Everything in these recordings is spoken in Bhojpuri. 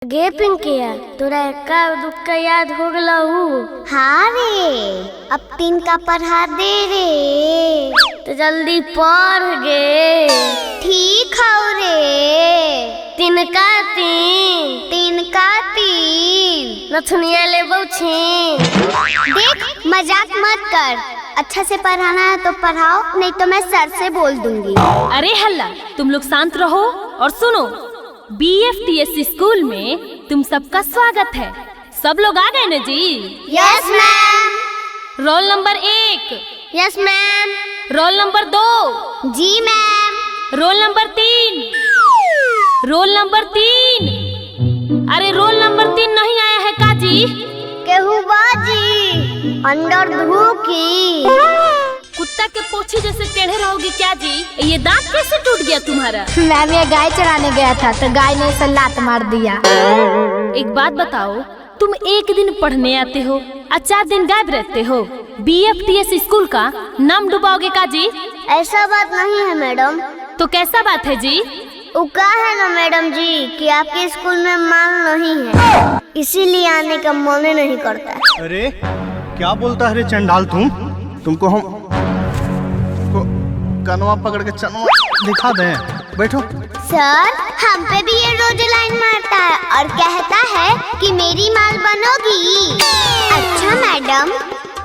गे पिंकिया, तोरा इक्का दुक्का याद हो गलऊ? हाँ रे, अब 3 का पढ़ा दे रे। तो जल्दी पढ़ गे। ठीक है रे। 3 का 3। 3 का 3। नथुनिया ले बउछीन। देख, मजाक मत कर। अच्छा से पढ़ाना है तो पढ़ाओ, नहीं तो मैं सर से बोल दूंगी। अरे हल्ला, तुम लोग शांत रहो और सुनो। BFTS स्कूल में तुम सबका स्वागत है। सब लोग आ गए न जी? Yes ma'am. Roll number 1। Yes ma'am. Roll number 2। जी ma'am. Roll number 3। Roll number 3। अरे रोल नंबर 3 नहीं आया है काजी? केहू बाजी अंदर धूकी। कुत्ता के पोछी जैसे टेढ़े रहोगी क्या जी? ये दांत कैसे टूट गया तुम्हारा? मैम, ये गाय चराने गया था तो गाय ने इसे लात मार दिया। एक बात बताओ, तुम एक दिन पढ़ने आते हो और 4 दिन गायब रहते हो। BFTS स्कूल का नाम डुबाओगे का जी? ऐसा बात नहीं है मैडम। तो कैसा बात है जी? वो कहा है ना मैडम जी कि आपके स्कूल में माल नहीं है, इसीलिए आने का मन नहीं करता। अरे क्या बोलता है रे चंडाल, तुमको हम कनवा पकड़ के चनवा दिखा दें। बैठो। सर, हम पे भी ये रोज लाइन मारता है और कहता है कि मेरी माल बनोगी। अच्छा मैडम,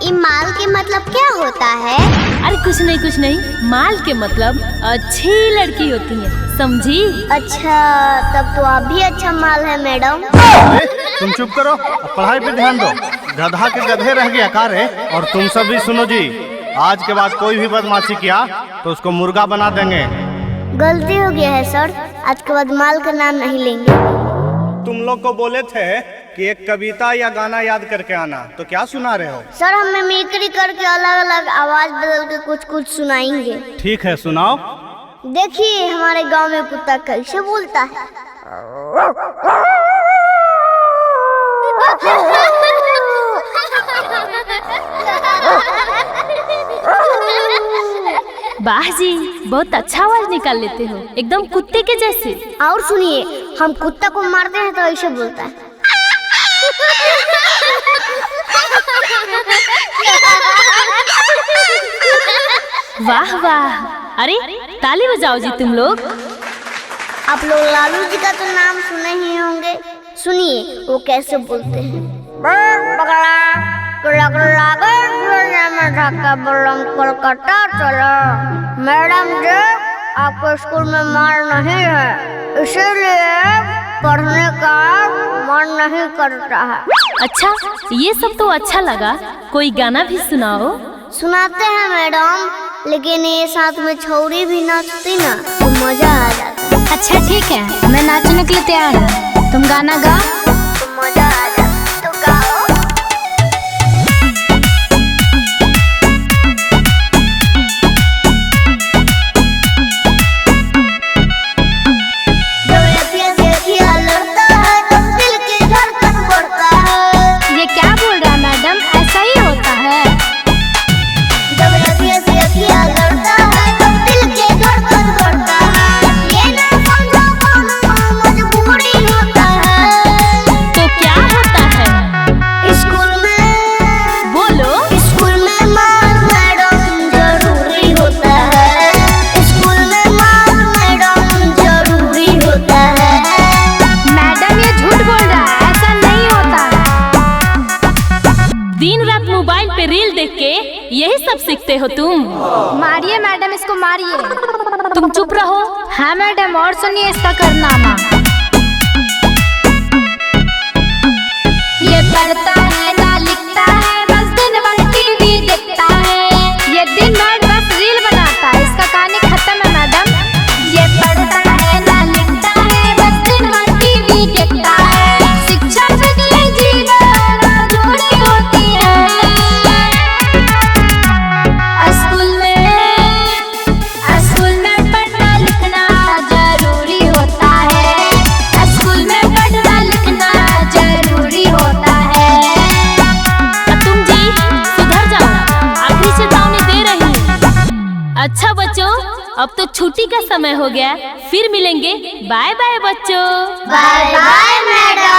ये माल के मतलब क्या होता है? अरे कुछ नहीं, माल के मतलब अच्छी लड़की होती है, समझी? अच्छा, तब तो आप भी अच्छा माल है मैडम। तुम चुप करो, पढ़ाई पे ध्यान दो। गधा के गधे रह गया का रे? और तुम सब भी सुनो जी, आज के बाद कोई भी बदमाशी किया तो उसको मुर्गा बना देंगे। गलती हो गया है सर, आज के बाद माल का नाम नहीं लेंगे। तुम लोग को बोले थे कि एक कविता या गाना याद करके आना, तो क्या सुना रहे हो? सर, हम मिमिक्री करके अलग अलग आवाज बदल के कुछ कुछ सुनाएंगे। ठीक है, सुनाओ। देखिए हमारे गांव में कुत्ता कैसे बोलता है। वाह जी, बहुत अच्छा आवाज निकाल लेते हो, एकदम कुत्ते के जैसे। और सुनिए, हम कुत्ता को मारते हैं तो ऐसे बोलता है। वाह वाह, अरे ताली बजाओ जी तुम लोग। आप लोग लालू जी का तो नाम सुने ही होंगे, सुनिए वो कैसे बोलते हैं। कोलकाता चलो मैडम जी, आपको स्कूल में मार नहीं है, इसीलिए पढ़ने का मन नहीं करता है। अच्छा, ये सब तो अच्छा लगा, कोई गाना भी सुनाओ। सुनाते हैं मैडम, लेकिन ये साथ में छौरी भी नाचती ना तो मजा आ जाता। अच्छा ठीक है, मैं नाचने के लिए तैयार हूँ, तुम गाना गा। तो मजा आ जाता, तो गाओ। ये क्या बोल रहा है मैडम, ऐसा ही होता है? तो क्या होता है? स्कूल में बोलो। स्कूल में माल मैडम जरूरी होता है। स्कूल में माल मैडम जरूरी होता है। मैडम ये झूठ बोल रहा है, ऐसा नहीं होता है। दिन रात मोबाइल पे रील देख के यही सब सीखते हो तुम? मारिए मैडम, इसको मारिए। तुम चुप रहो। हाँ मैडम, और सुनिए इसका कारनामा। ये पढ़ता है ना लिखता है, बस दिन भर टीवी देखता है। ये दिन भर बस रील बनाता है, इसका कहानी खत्म है मैडम। ये पढ़ता है ना लिखता है, बस दिन भर टीवी देखता है। शिक्षा से ये जीवन अधूरी होती है। स्कूल में पढ़ना लिखना जरूरी होता है। अब तो छुट्टी का समय हो गया, फिर मिलेंगे। बाय बाय बच्चों। Bye bye madam.